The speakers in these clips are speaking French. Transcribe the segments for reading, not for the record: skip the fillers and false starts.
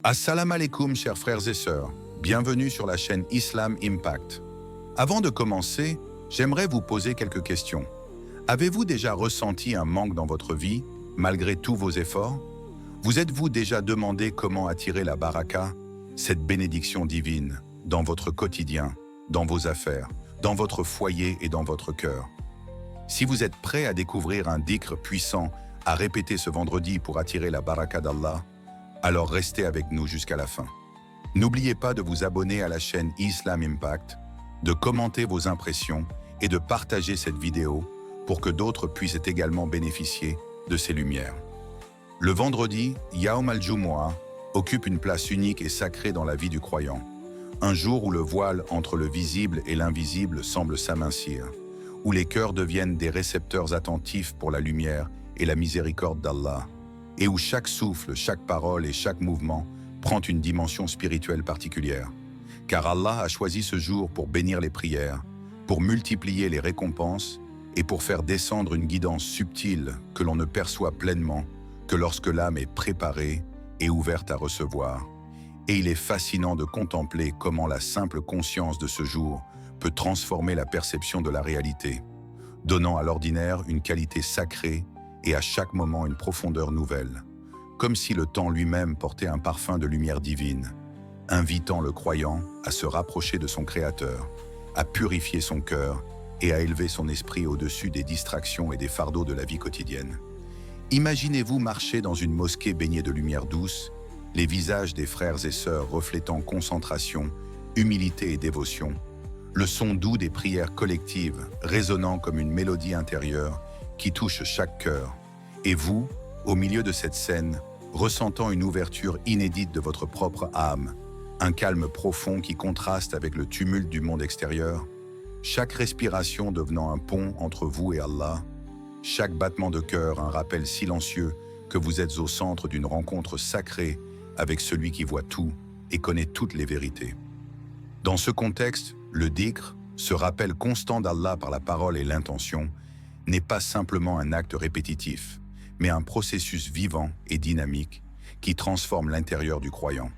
Assalamu alaikum, chers frères et sœurs. Bienvenue sur la chaîne Islam Impact. Avant de commencer, j'aimerais vous poser quelques questions. Avez-vous déjà ressenti un manque dans votre vie, malgré tous vos efforts? Vous êtes-vous déjà demandé comment attirer la baraka, cette bénédiction divine, dans votre quotidien, dans vos affaires, dans votre foyer et dans votre cœur? Si vous êtes prêt à découvrir un dhikr puissant à répéter ce vendredi pour attirer la baraka d'Allah, alors restez avec nous jusqu'à la fin. N'oubliez pas de vous abonner à la chaîne Islam Impact, de commenter vos impressions et de partager cette vidéo pour que d'autres puissent également bénéficier de ces lumières. Le vendredi, Yawm al-Jumu'ah, occupe une place unique et sacrée dans la vie du croyant. Un jour où le voile entre le visible et l'invisible semble s'amincir, où les cœurs deviennent des récepteurs attentifs pour la lumière et la miséricorde d'Allah, et où chaque souffle, chaque parole et chaque mouvement prend une dimension spirituelle particulière. Car Allah a choisi ce jour pour bénir les prières, pour multiplier les récompenses et pour faire descendre une guidance subtile que l'on ne perçoit pleinement que lorsque l'âme est préparée et ouverte à recevoir. Et il est fascinant de contempler comment la simple conscience de ce jour peut transformer la perception de la réalité, donnant à l'ordinaire une qualité sacrée et à chaque moment une profondeur nouvelle, comme si le temps lui-même portait un parfum de lumière divine, invitant le croyant à se rapprocher de son Créateur, à purifier son cœur et à élever son esprit au-dessus des distractions et des fardeaux de la vie quotidienne. Imaginez-vous marcher dans une mosquée baignée de lumière douce, les visages des frères et sœurs reflétant concentration, humilité et dévotion, le son doux des prières collectives résonnant comme une mélodie intérieure qui touche chaque cœur, et vous, au milieu de cette scène, ressentant une ouverture inédite de votre propre âme, un calme profond qui contraste avec le tumulte du monde extérieur, chaque respiration devenant un pont entre vous et Allah, chaque battement de cœur un rappel silencieux que vous êtes au centre d'une rencontre sacrée avec celui qui voit tout et connaît toutes les vérités. Dans ce contexte, le dhikr, ce rappel constant d'Allah par la parole et l'intention, n'est pas simplement un acte répétitif, mais un processus vivant et dynamique qui transforme l'intérieur du croyant,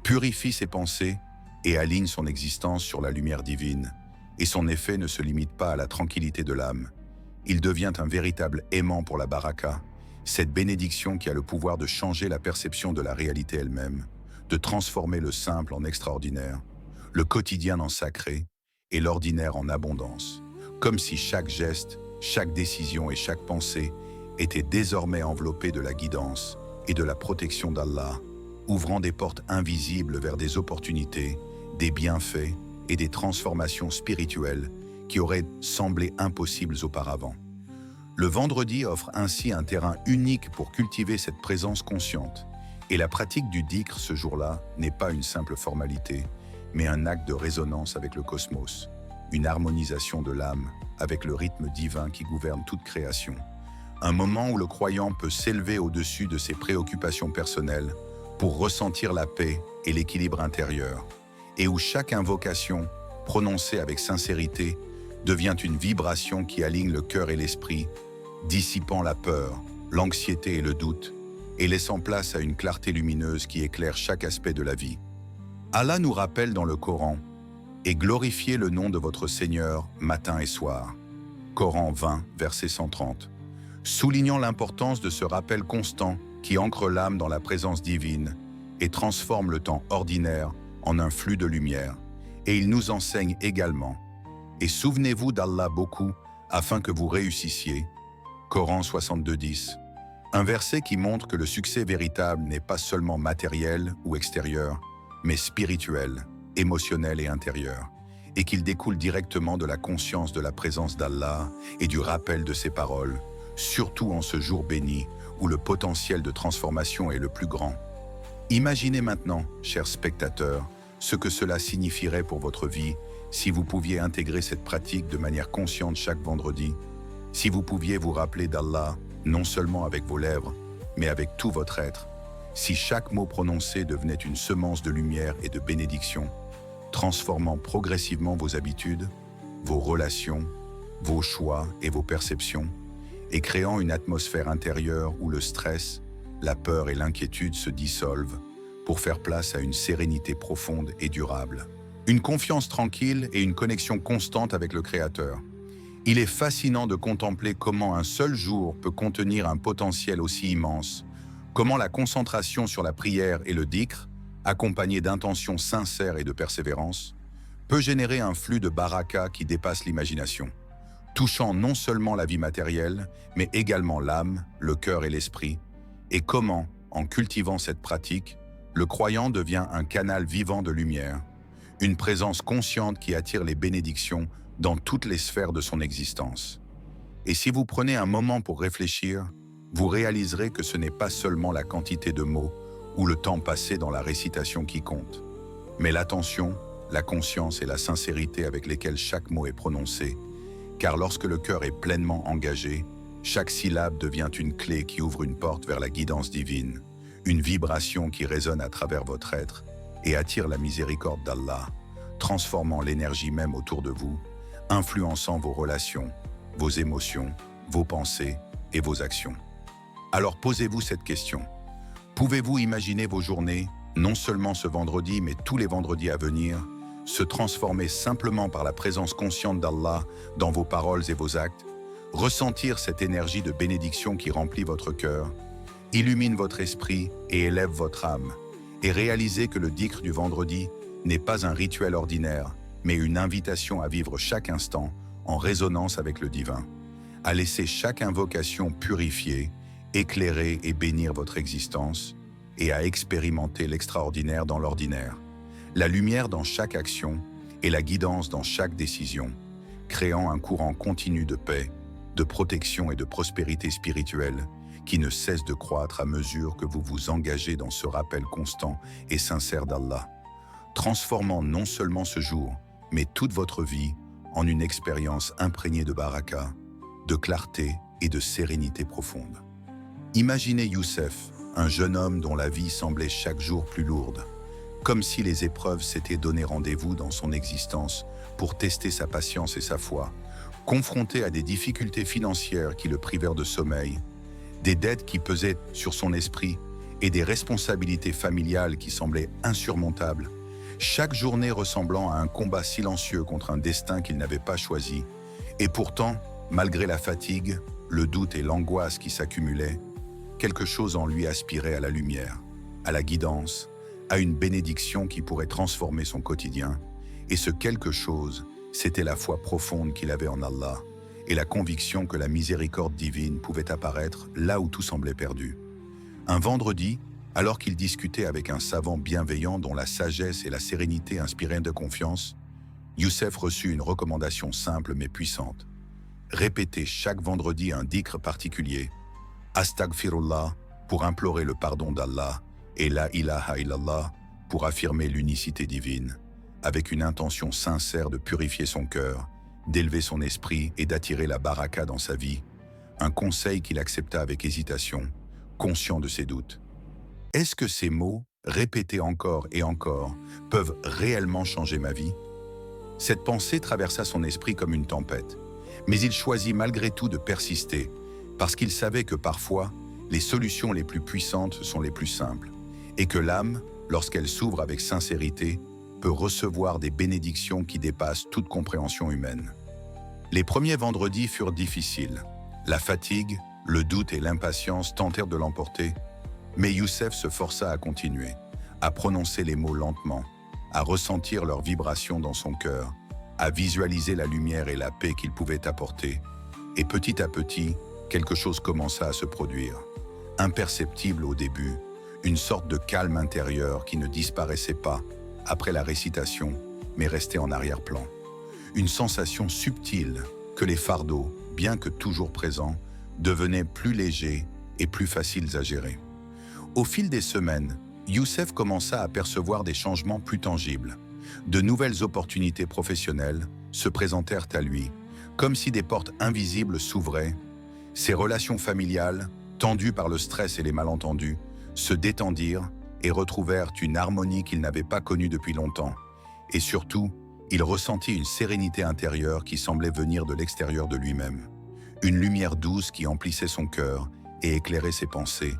purifie ses pensées et aligne son existence sur la lumière divine, et son effet ne se limite pas à la tranquillité de l'âme. Il devient un véritable aimant pour la baraka, cette bénédiction qui a le pouvoir de changer la perception de la réalité elle-même, de transformer le simple en extraordinaire, le quotidien en sacré et l'ordinaire en abondance, comme si chaque geste, chaque décision et chaque pensée étaient désormais enveloppées de la guidance et de la protection d'Allah, ouvrant des portes invisibles vers des opportunités, des bienfaits et des transformations spirituelles qui auraient semblé impossibles auparavant. Le vendredi offre ainsi un terrain unique pour cultiver cette présence consciente, et la pratique du dhikr ce jour-là n'est pas une simple formalité, mais un acte de résonance avec le cosmos, une harmonisation de l'âme avec le rythme divin qui gouverne toute création. Un moment où le croyant peut s'élever au-dessus de ses préoccupations personnelles pour ressentir la paix et l'équilibre intérieur, et où chaque invocation, prononcée avec sincérité, devient une vibration qui aligne le cœur et l'esprit, dissipant la peur, l'anxiété et le doute, et laissant place à une clarté lumineuse qui éclaire chaque aspect de la vie. Allah nous rappelle dans le Coran: « Et glorifiez le nom de votre Seigneur matin et soir ». Coran 20, verset 130. Soulignant l'importance de ce rappel constant qui ancre l'âme dans la présence divine et transforme le temps ordinaire en un flux de lumière. Et il nous enseigne également: « Et souvenez-vous d'Allah beaucoup afin que vous réussissiez ». Coran 62:10. Un verset qui montre que le succès véritable n'est pas seulement matériel ou extérieur, mais spirituel, émotionnel et intérieur, et qu'il découle directement de la conscience de la présence d'Allah et du rappel de ses paroles, surtout en ce jour béni où le potentiel de transformation est le plus grand. Imaginez maintenant, chers spectateurs, ce que cela signifierait pour votre vie si vous pouviez intégrer cette pratique de manière consciente chaque vendredi, si vous pouviez vous rappeler d'Allah non seulement avec vos lèvres, mais avec tout votre être, si chaque mot prononcé devenait une semence de lumière et de bénédiction, transformant progressivement vos habitudes, vos relations, vos choix et vos perceptions, et créant une atmosphère intérieure où le stress, la peur et l'inquiétude se dissolvent pour faire place à une sérénité profonde et durable. Une confiance tranquille et une connexion constante avec le Créateur. Il est fascinant de contempler comment un seul jour peut contenir un potentiel aussi immense, comment la concentration sur la prière et le dhikr, accompagnée d'intentions sincères et de persévérance, peut générer un flux de baraka qui dépasse l'imagination, touchant non seulement la vie matérielle, mais également l'âme, le cœur et l'esprit, et comment, en cultivant cette pratique, le croyant devient un canal vivant de lumière, une présence consciente qui attire les bénédictions dans toutes les sphères de son existence. Et si vous prenez un moment pour réfléchir, vous réaliserez que ce n'est pas seulement la quantité de mots ou le temps passé dans la récitation qui compte, mais l'attention, la conscience et la sincérité avec lesquelles chaque mot est prononcé, car lorsque le cœur est pleinement engagé, chaque syllabe devient une clé qui ouvre une porte vers la guidance divine, une vibration qui résonne à travers votre être et attire la miséricorde d'Allah, transformant l'énergie même autour de vous, influençant vos relations, vos émotions, vos pensées et vos actions. Alors posez-vous cette question. Pouvez-vous imaginer vos journées, non seulement ce vendredi, mais tous les vendredis à venir, se transformer simplement par la présence consciente d'Allah dans vos paroles et vos actes, ressentir cette énergie de bénédiction qui remplit votre cœur, illumine votre esprit et élève votre âme, et réaliser que le dhikr du vendredi n'est pas un rituel ordinaire, mais une invitation à vivre chaque instant en résonance avec le divin, à laisser chaque invocation purifier, éclairer et bénir votre existence, et à expérimenter l'extraordinaire dans l'ordinaire, la lumière dans chaque action et la guidance dans chaque décision, créant un courant continu de paix, de protection et de prospérité spirituelle qui ne cesse de croître à mesure que vous vous engagez dans ce rappel constant et sincère d'Allah, transformant non seulement ce jour, mais toute votre vie en une expérience imprégnée de baraka, de clarté et de sérénité profonde. Imaginez Youssef, un jeune homme dont la vie semblait chaque jour plus lourde, comme si les épreuves s'étaient donné rendez-vous dans son existence pour tester sa patience et sa foi, confronté à des difficultés financières qui le privèrent de sommeil, des dettes qui pesaient sur son esprit et des responsabilités familiales qui semblaient insurmontables, chaque journée ressemblant à un combat silencieux contre un destin qu'il n'avait pas choisi. Et pourtant, malgré la fatigue, le doute et l'angoisse qui s'accumulaient, quelque chose en lui aspirait à la lumière, à la guidance, à une bénédiction qui pourrait transformer son quotidien. Et ce quelque chose, c'était la foi profonde qu'il avait en Allah et la conviction que la miséricorde divine pouvait apparaître là où tout semblait perdu. Un vendredi, alors qu'il discutait avec un savant bienveillant dont la sagesse et la sérénité inspiraient de confiance, Youssef reçut une recommandation simple mais puissante. Répéter chaque vendredi un dhikr particulier, Astaghfirullah pour implorer le pardon d'Allah et La ilaha illallah pour affirmer l'unicité divine, avec une intention sincère de purifier son cœur, d'élever son esprit et d'attirer la baraka dans sa vie, un conseil qu'il accepta avec hésitation, conscient de ses doutes. Est-ce que ces mots, répétés encore et encore, peuvent réellement changer ma vie? Cette pensée traversa son esprit comme une tempête, mais il choisit malgré tout de persister, parce qu'il savait que parfois, les solutions les plus puissantes sont les plus simples, et que l'âme, lorsqu'elle s'ouvre avec sincérité, peut recevoir des bénédictions qui dépassent toute compréhension humaine. Les premiers vendredis furent difficiles. La fatigue, le doute et l'impatience tentèrent de l'emporter, mais Youssef se força à continuer, à prononcer les mots lentement, à ressentir leurs vibrations dans son cœur, à visualiser la lumière et la paix qu'ils pouvaient apporter. Et petit à petit, quelque chose commença à se produire. Imperceptible au début, une sorte de calme intérieur qui ne disparaissait pas après la récitation, mais restait en arrière-plan. Une sensation subtile que les fardeaux, bien que toujours présents, devenaient plus légers et plus faciles à gérer. Au fil des semaines, Youssef commença à percevoir des changements plus tangibles. De nouvelles opportunités professionnelles se présentèrent à lui, comme si des portes invisibles s'ouvraient. Ses relations familiales, tendues par le stress et les malentendus, se détendirent et retrouvèrent une harmonie qu'il n'avait pas connue depuis longtemps. Et surtout, il ressentit une sérénité intérieure qui semblait venir de l'extérieur de lui-même. Une lumière douce qui emplissait son cœur et éclairait ses pensées,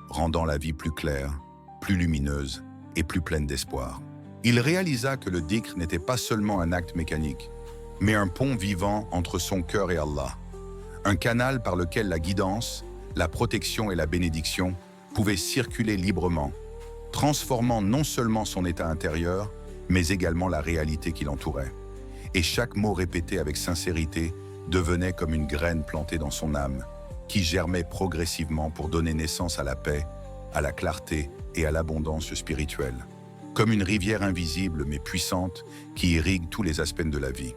rendant la vie plus claire, plus lumineuse et plus pleine d'espoir. Il réalisa que le dhikr n'était pas seulement un acte mécanique, mais un pont vivant entre son cœur et Allah, un canal par lequel la guidance, la protection et la bénédiction pouvaient circuler librement, transformant non seulement son état intérieur, mais également la réalité qui l'entourait. Et chaque mot répété avec sincérité devenait comme une graine plantée dans son âme, qui germait progressivement pour donner naissance à la paix, à la clarté et à l'abondance spirituelle, comme une rivière invisible mais puissante qui irrigue tous les aspects de la vie.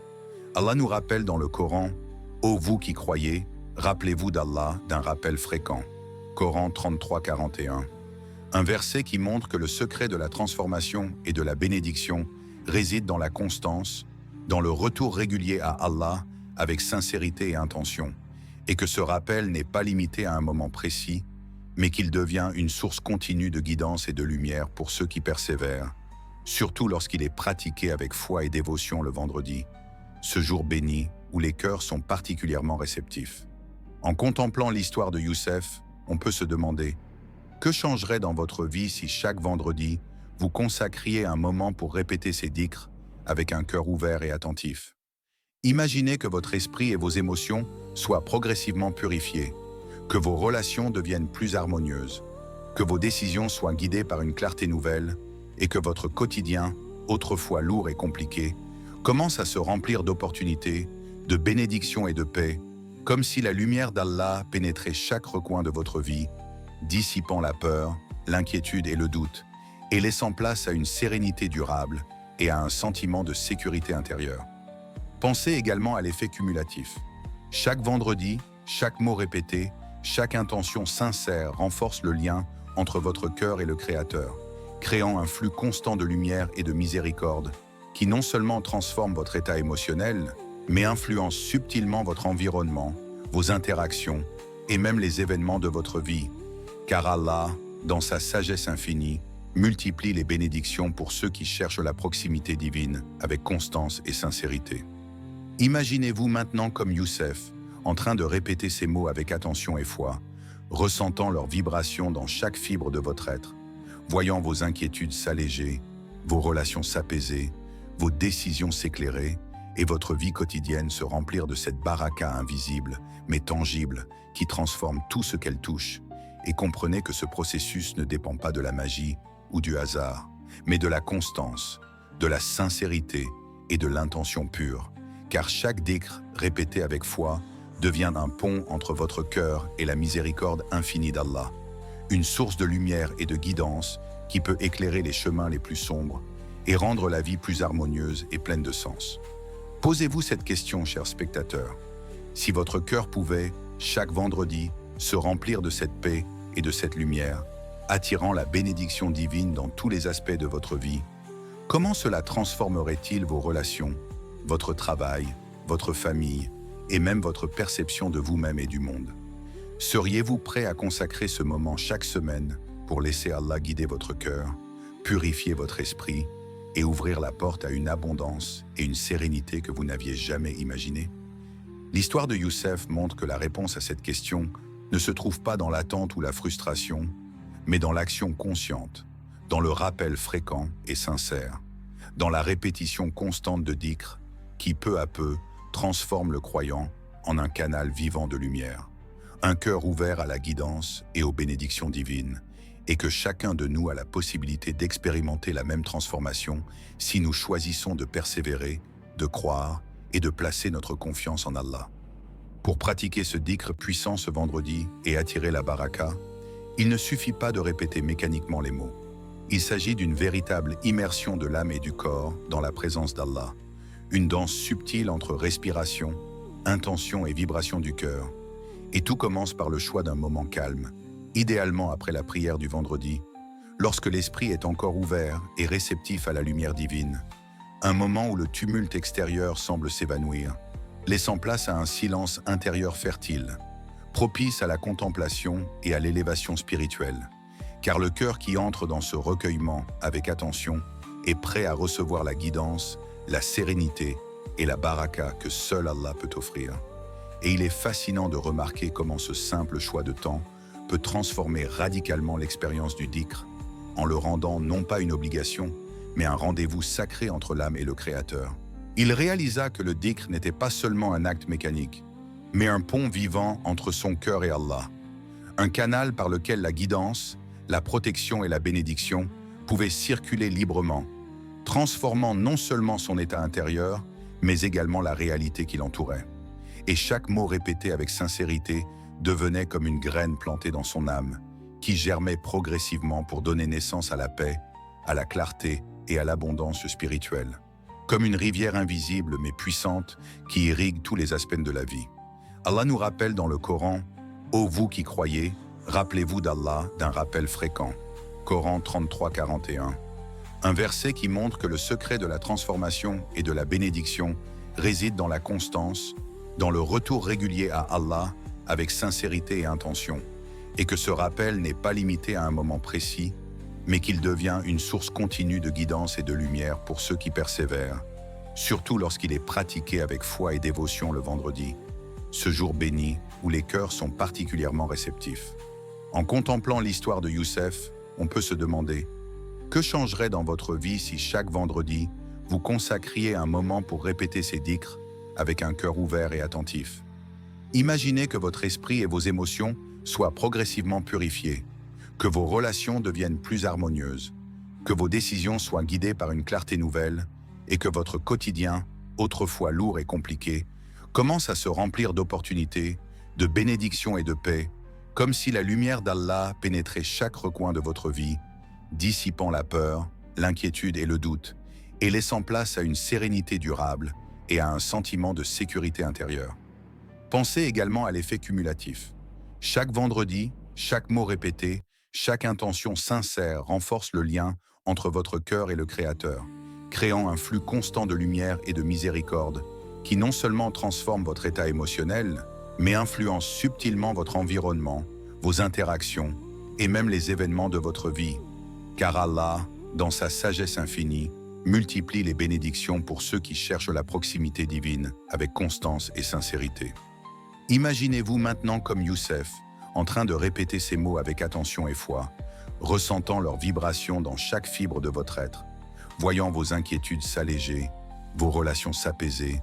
Allah nous rappelle dans le Coran « Ô vous qui croyez, rappelez-vous d'Allah d'un rappel fréquent » Coran 33-41, un verset qui montre que le secret de la transformation et de la bénédiction réside dans la constance, dans le retour régulier à Allah avec sincérité et intention, et que ce rappel n'est pas limité à un moment précis, mais qu'il devient une source continue de guidance et de lumière pour ceux qui persévèrent, surtout lorsqu'il est pratiqué avec foi et dévotion le vendredi, ce jour béni où les cœurs sont particulièrement réceptifs. En contemplant l'histoire de Youssef, on peut se demander « Que changerait dans votre vie si chaque vendredi, vous consacriez un moment pour répéter ces dhikrs avec un cœur ouvert et attentif ?» Imaginez que votre esprit et vos émotions soient progressivement purifiés, que vos relations deviennent plus harmonieuses, que vos décisions soient guidées par une clarté nouvelle et que votre quotidien, autrefois lourd et compliqué, commence à se remplir d'opportunités, de bénédictions et de paix, comme si la lumière d'Allah pénétrait chaque recoin de votre vie, dissipant la peur, l'inquiétude et le doute, et laissant place à une sérénité durable et à un sentiment de sécurité intérieure. Pensez également à l'effet cumulatif. Chaque vendredi, chaque mot répété, chaque intention sincère renforce le lien entre votre cœur et le Créateur, créant un flux constant de lumière et de miséricorde qui non seulement transforme votre état émotionnel, mais influence subtilement votre environnement, vos interactions et même les événements de votre vie. Car Allah, dans sa sagesse infinie, multiplie les bénédictions pour ceux qui cherchent la proximité divine avec constance et sincérité. Imaginez-vous maintenant comme Youssef, en train de répéter ces mots avec attention et foi, ressentant leur vibration dans chaque fibre de votre être, voyant vos inquiétudes s'alléger, vos relations s'apaiser, vos décisions s'éclairer et votre vie quotidienne se remplir de cette baraka invisible, mais tangible, qui transforme tout ce qu'elle touche. Et comprenez que ce processus ne dépend pas de la magie ou du hasard, mais de la constance, de la sincérité et de l'intention pure, car chaque dhikr répété avec foi devient un pont entre votre cœur et la miséricorde infinie d'Allah, une source de lumière et de guidance qui peut éclairer les chemins les plus sombres et rendre la vie plus harmonieuse et pleine de sens. Posez-vous cette question, chers spectateurs. Si votre cœur pouvait, chaque vendredi, se remplir de cette paix et de cette lumière, attirant la bénédiction divine dans tous les aspects de votre vie, comment cela transformerait-il vos relations, votre travail, votre famille et même votre perception de vous-même et du monde? Seriez-vous prêt à consacrer ce moment chaque semaine pour laisser Allah guider votre cœur, purifier votre esprit et ouvrir la porte à une abondance et une sérénité que vous n'aviez jamais imaginées? L'histoire de Youssef montre que la réponse à cette question ne se trouve pas dans l'attente ou la frustration, mais dans l'action consciente, dans le rappel fréquent et sincère, dans la répétition constante de dhikr qui, peu à peu, transforme le croyant en un canal vivant de lumière, un cœur ouvert à la guidance et aux bénédictions divines, et que chacun de nous a la possibilité d'expérimenter la même transformation si nous choisissons de persévérer, de croire et de placer notre confiance en Allah. Pour pratiquer ce dhikr puissant ce vendredi et attirer la baraka, il ne suffit pas de répéter mécaniquement les mots. Il s'agit d'une véritable immersion de l'âme et du corps dans la présence d'Allah, une danse subtile entre respiration, intention et vibration du cœur. Et tout commence par le choix d'un moment calme, idéalement après la prière du vendredi, lorsque l'esprit est encore ouvert et réceptif à la lumière divine, un moment où le tumulte extérieur semble s'évanouir, laissant place à un silence intérieur fertile, propice à la contemplation et à l'élévation spirituelle, car le cœur qui entre dans ce recueillement avec attention est prêt à recevoir la guidance, la sérénité et la baraka que seul Allah peut offrir. Et il est fascinant de remarquer comment ce simple choix de temps peut transformer radicalement l'expérience du dhikr, en le rendant non pas une obligation, mais un rendez-vous sacré entre l'âme et le Créateur. Il réalisa que le dhikr n'était pas seulement un acte mécanique, mais un pont vivant entre son cœur et Allah, un canal par lequel la guidance, la protection et la bénédiction pouvaient circuler librement, transformant non seulement son état intérieur, mais également la réalité qui l'entourait. Et chaque mot répété avec sincérité devenait comme une graine plantée dans son âme, qui germait progressivement pour donner naissance à la paix, à la clarté et à l'abondance spirituelle, comme une rivière invisible mais puissante qui irrigue tous les aspects de la vie. Allah nous rappelle dans le Coran « Ô vous qui croyez, rappelez-vous d'Allah d'un rappel fréquent » Coran 33-41. Un verset qui montre que le secret de la transformation et de la bénédiction réside dans la constance, dans le retour régulier à Allah avec sincérité et intention, et que ce rappel n'est pas limité à un moment précis, mais qu'il devient une source continue de guidance et de lumière pour ceux qui persévèrent, surtout lorsqu'il est pratiqué avec foi et dévotion le vendredi, ce jour béni où les cœurs sont particulièrement réceptifs. En contemplant l'histoire de Youssef, on peut se demander « Que changerait dans votre vie si chaque vendredi, vous consacriez un moment pour répéter ces dhikrs avec un cœur ouvert et attentif ?» Imaginez que votre esprit et vos émotions soient progressivement purifiés, que vos relations deviennent plus harmonieuses, que vos décisions soient guidées par une clarté nouvelle et que votre quotidien, autrefois lourd et compliqué, commence à se remplir d'opportunités, de bénédictions et de paix, comme si la lumière d'Allah pénétrait chaque recoin de votre vie, dissipant la peur, l'inquiétude et le doute, et laissant place à une sérénité durable et à un sentiment de sécurité intérieure. Pensez également à l'effet cumulatif. Chaque vendredi, chaque mot répété, chaque intention sincère renforce le lien entre votre cœur et le Créateur, créant un flux constant de lumière et de miséricorde qui non seulement transforme votre état émotionnel, mais influence subtilement votre environnement, vos interactions et même les événements de votre vie. Car Allah, dans sa sagesse infinie, multiplie les bénédictions pour ceux qui cherchent la proximité divine avec constance et sincérité. Imaginez-vous maintenant comme Youssef, en train de répéter ces mots avec attention et foi, ressentant leurs vibrations dans chaque fibre de votre être, voyant vos inquiétudes s'alléger, vos relations s'apaiser,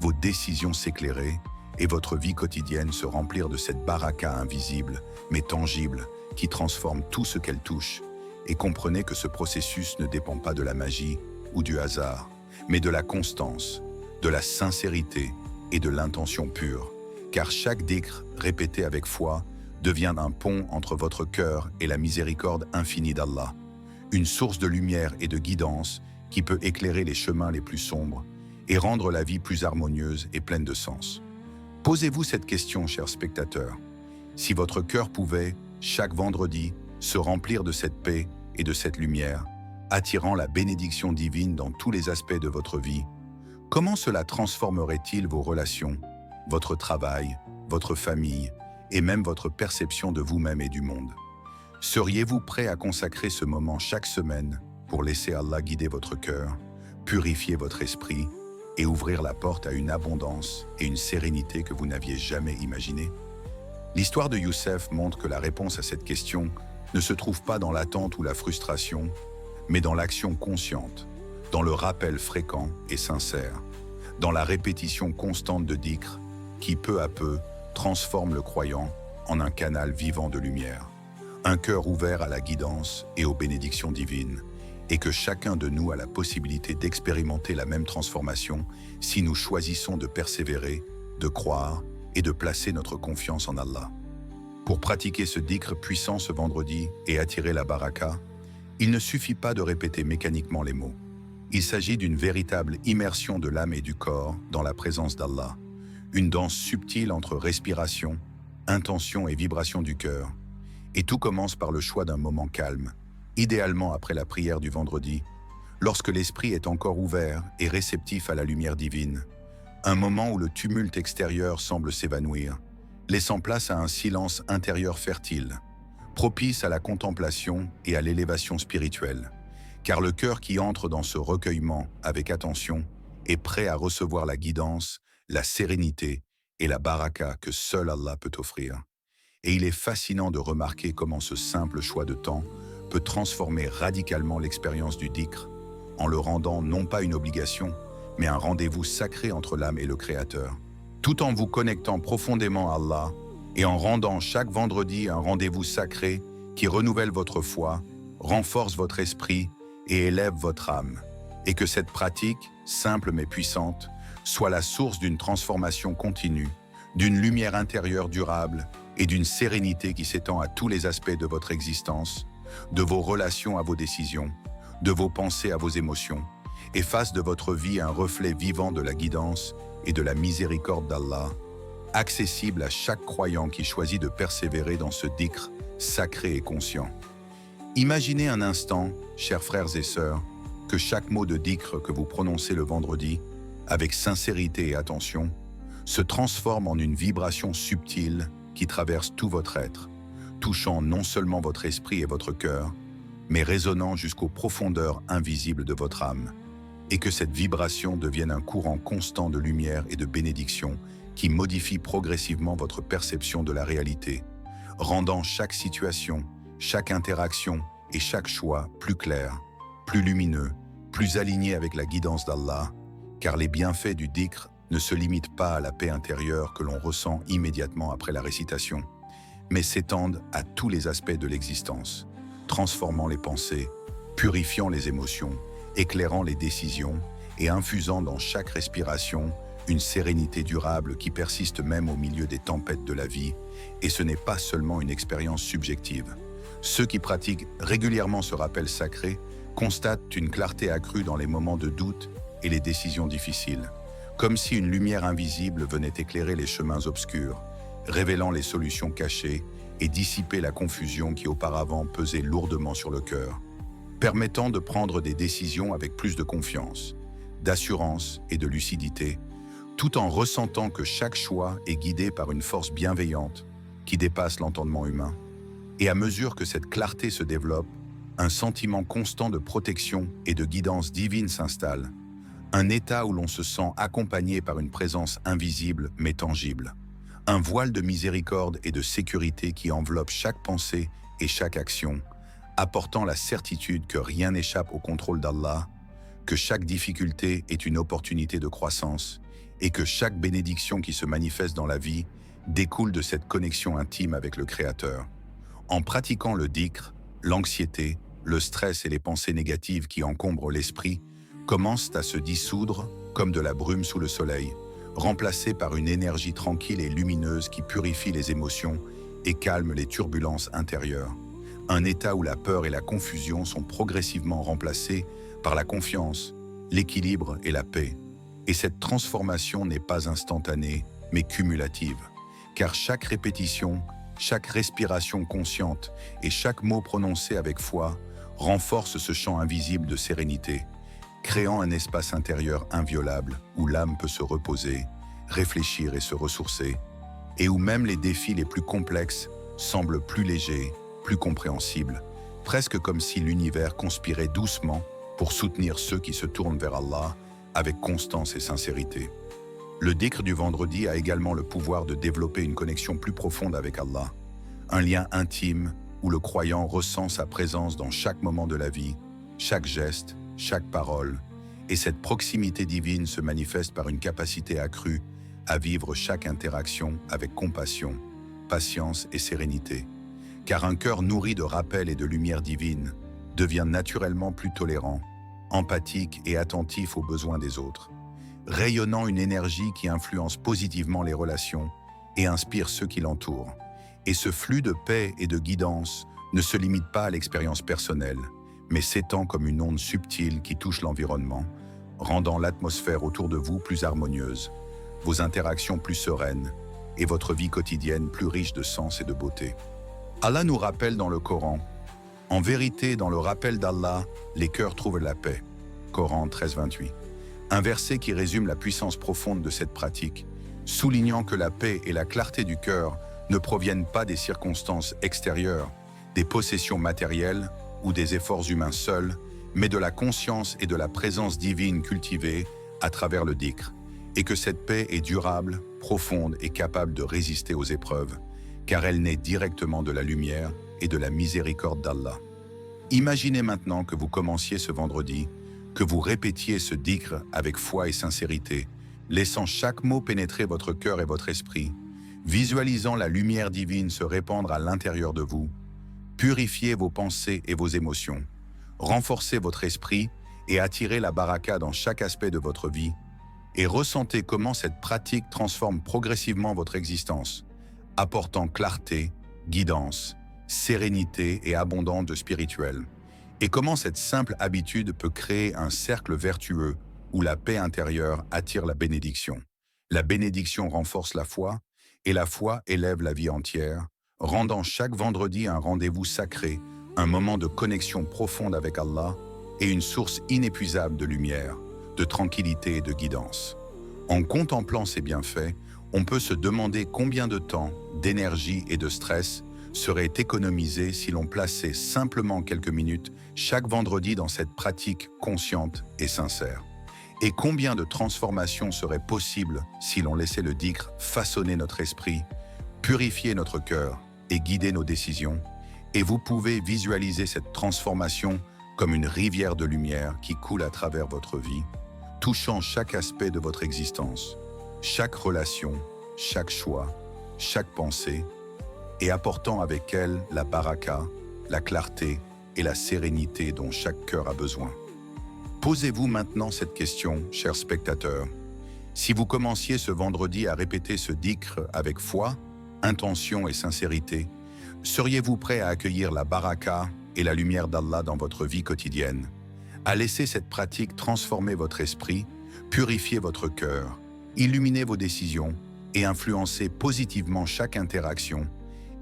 vos décisions s'éclairer et votre vie quotidienne se remplir de cette baraka invisible, mais tangible, qui transforme tout ce qu'elle touche. Et comprenez que ce processus ne dépend pas de la magie ou du hasard, mais de la constance, de la sincérité et de l'intention pure. Car chaque dhikr répété avec foi devient un pont entre votre cœur et la miséricorde infinie d'Allah, une source de lumière et de guidance qui peut éclairer les chemins les plus sombres et rendre la vie plus harmonieuse et pleine de sens. Posez-vous cette question, chers spectateurs. Si votre cœur pouvait, chaque vendredi, se remplir de cette paix et de cette lumière, attirant la bénédiction divine dans tous les aspects de votre vie, comment cela transformerait-il vos relations, votre travail, votre famille et même votre perception de vous-même et du monde? Seriez-vous prêt à consacrer ce moment chaque semaine pour laisser Allah guider votre cœur, purifier votre esprit et ouvrir la porte à une abondance et une sérénité que vous n'aviez jamais imaginées? L'histoire de Youssef montre que la réponse à cette question ne se trouve pas dans l'attente ou la frustration, mais dans l'action consciente, dans le rappel fréquent et sincère, dans la répétition constante de dhikr qui, peu à peu, transforme le croyant en un canal vivant de lumière, un cœur ouvert à la guidance et aux bénédictions divines, et que chacun de nous a la possibilité d'expérimenter la même transformation si nous choisissons de persévérer, de croire et de placer notre confiance en Allah. Pour pratiquer ce dhikr puissant ce vendredi et attirer la baraka, il ne suffit pas de répéter mécaniquement les mots. Il s'agit d'une véritable immersion de l'âme et du corps dans la présence d'Allah, une danse subtile entre respiration, intention et vibration du cœur. Et tout commence par le choix d'un moment calme, idéalement après la prière du vendredi, lorsque l'esprit est encore ouvert et réceptif à la lumière divine, un moment où le tumulte extérieur semble s'évanouir, laissant place à un silence intérieur fertile, propice à la contemplation et à l'élévation spirituelle, car le cœur qui entre dans ce recueillement avec attention est prêt à recevoir la guidance, la sérénité et la baraka que seul Allah peut offrir. Et il est fascinant de remarquer comment ce simple choix de temps peut transformer radicalement l'expérience du dhikr, en le rendant non pas une obligation, mais un rendez-vous sacré entre l'âme et le Créateur. Tout en vous connectant profondément à Allah et en rendant chaque vendredi un rendez-vous sacré qui renouvelle votre foi, renforce votre esprit et élève votre âme. Et que cette pratique, simple mais puissante, soit la source d'une transformation continue, d'une lumière intérieure durable et d'une sérénité qui s'étend à tous les aspects de votre existence, de vos relations à vos décisions, de vos pensées à vos émotions, et fasse de votre vie un reflet vivant de la guidance et de la miséricorde d'Allah, accessible à chaque croyant qui choisit de persévérer dans ce dhikr sacré et conscient. Imaginez un instant, chers frères et sœurs, que chaque mot de dhikr que vous prononcez le vendredi, avec sincérité et attention, se transforme en une vibration subtile qui traverse tout votre être, touchant non seulement votre esprit et votre cœur, mais résonnant jusqu'aux profondeurs invisibles de votre âme, et que cette vibration devienne un courant constant de lumière et de bénédiction qui modifie progressivement votre perception de la réalité, rendant chaque situation, chaque interaction et chaque choix plus clair, plus lumineux, plus aligné avec la guidance d'Allah, car les bienfaits du dhikr ne se limitent pas à la paix intérieure que l'on ressent immédiatement après la récitation, mais s'étendent à tous les aspects de l'existence, transformant les pensées, purifiant les émotions, éclairant les décisions et infusant dans chaque respiration une sérénité durable qui persiste même au milieu des tempêtes de la vie, et ce n'est pas seulement une expérience subjective. Ceux qui pratiquent régulièrement ce rappel sacré constatent une clarté accrue dans les moments de doute et les décisions difficiles, comme si une lumière invisible venait éclairer les chemins obscurs, révélant les solutions cachées et dissiper la confusion qui auparavant pesait lourdement sur le cœur, permettant de prendre des décisions avec plus de confiance, d'assurance et de lucidité, tout en ressentant que chaque choix est guidé par une force bienveillante qui dépasse l'entendement humain. Et à mesure que cette clarté se développe, un sentiment constant de protection et de guidance divine s'installe, un état où l'on se sent accompagné par une présence invisible mais tangible, un voile de miséricorde et de sécurité qui enveloppe chaque pensée et chaque action, apportant la certitude que rien n'échappe au contrôle d'Allah, que chaque difficulté est une opportunité de croissance et que chaque bénédiction qui se manifeste dans la vie découle de cette connexion intime avec le Créateur. En pratiquant le dhikr, l'anxiété, le stress et les pensées négatives qui encombrent l'esprit commencent à se dissoudre comme de la brume sous le soleil, remplacées par une énergie tranquille et lumineuse qui purifie les émotions et calme les turbulences intérieures. Un état où la peur et la confusion sont progressivement remplacées par la confiance, l'équilibre et la paix. Et cette transformation n'est pas instantanée, mais cumulative, car chaque répétition, chaque respiration consciente et chaque mot prononcé avec foi renforce ce champ invisible de sérénité, créant un espace intérieur inviolable où l'âme peut se reposer, réfléchir et se ressourcer, et où même les défis les plus complexes semblent plus légers, plus compréhensibles, presque comme si l'univers conspirait doucement pour soutenir ceux qui se tournent vers Allah avec constance et sincérité. Le dhikr du vendredi a également le pouvoir de développer une connexion plus profonde avec Allah, un lien intime où le croyant ressent sa présence dans chaque moment de la vie, chaque geste, chaque parole, et cette proximité divine se manifeste par une capacité accrue à vivre chaque interaction avec compassion, patience et sérénité. Car un cœur nourri de rappels et de lumière divine devient naturellement plus tolérant, empathique et attentif aux besoins des autres, rayonnant une énergie qui influence positivement les relations et inspire ceux qui l'entourent. Et ce flux de paix et de guidance ne se limite pas à l'expérience personnelle, mais s'étend comme une onde subtile qui touche l'environnement, rendant l'atmosphère autour de vous plus harmonieuse, vos interactions plus sereines et votre vie quotidienne plus riche de sens et de beauté. Allah nous rappelle dans le Coran: « En vérité, dans le rappel d'Allah, les cœurs trouvent la paix. » Coran 13:28. Un verset qui résume la puissance profonde de cette pratique, soulignant que la paix et la clarté du cœur ne proviennent pas des circonstances extérieures, des possessions matérielles ou des efforts humains seuls, mais de la conscience et de la présence divine cultivée à travers le dhikr, et que cette paix est durable, profonde et capable de résister aux épreuves, car elle naît directement de la lumière et de la miséricorde d'Allah. Imaginez maintenant que vous commenciez ce vendredi, que vous répétiez ce dhikr avec foi et sincérité, laissant chaque mot pénétrer votre cœur et votre esprit, visualisant la lumière divine se répandre à l'intérieur de vous. Purifiez vos pensées et vos émotions, renforcez votre esprit et attirez la baraka dans chaque aspect de votre vie, et ressentez comment cette pratique transforme progressivement votre existence, apportant clarté, guidance, sérénité et abondance de spirituel, et comment cette simple habitude peut créer un cercle vertueux où la paix intérieure attire la bénédiction. La bénédiction renforce la foi, et la foi élève la vie entière, rendant chaque vendredi un rendez-vous sacré, un moment de connexion profonde avec Allah et une source inépuisable de lumière, de tranquillité et de guidance. En contemplant ces bienfaits, on peut se demander combien de temps, d'énergie et de stress serait économisé si l'on plaçait simplement quelques minutes chaque vendredi dans cette pratique consciente et sincère. Et combien de transformations seraient possibles si l'on laissait le dhikr façonner notre esprit, purifier notre cœur et guider nos décisions. Et vous pouvez visualiser cette transformation comme une rivière de lumière qui coule à travers votre vie, touchant chaque aspect de votre existence, chaque relation, chaque choix, chaque pensée, et apportant avec elle la baraka, la clarté et la sérénité dont chaque cœur a besoin. Posez-vous maintenant cette question, chers spectateurs. Si vous commenciez ce vendredi à répéter ce dhikr avec foi, intention et sincérité, seriez-vous prêt à accueillir la baraka et la lumière d'Allah dans votre vie quotidienne, à laisser cette pratique transformer votre esprit, purifier votre cœur, illuminer vos décisions et influencer positivement chaque interaction,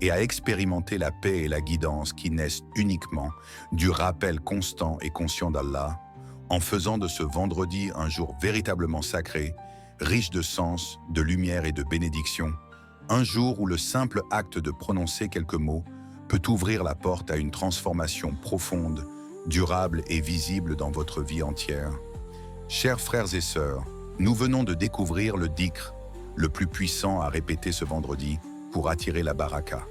et à expérimenter la paix et la guidance qui naissent uniquement du rappel constant et conscient d'Allah, en faisant de ce vendredi un jour véritablement sacré, riche de sens, de lumière et de bénédiction, un jour où le simple acte de prononcer quelques mots peut ouvrir la porte à une transformation profonde, durable et visible dans votre vie entière. Chers frères et sœurs, nous venons de découvrir le dhikr, le plus puissant à répéter ce vendredi pour attirer la baraka.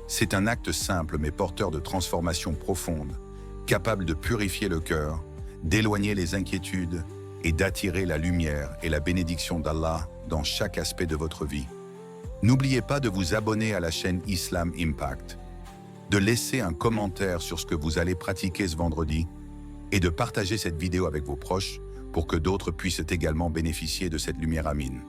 C'est un acte simple mais porteur de transformation profonde, capable de purifier le cœur, d'éloigner les inquiétudes et d'attirer la lumière et la bénédiction d'Allah dans chaque aspect de votre vie. N'oubliez pas de vous abonner à la chaîne Islam Impact, de laisser un commentaire sur ce que vous allez pratiquer ce vendredi et de partager cette vidéo avec vos proches pour que d'autres puissent également bénéficier de cette lumière amine.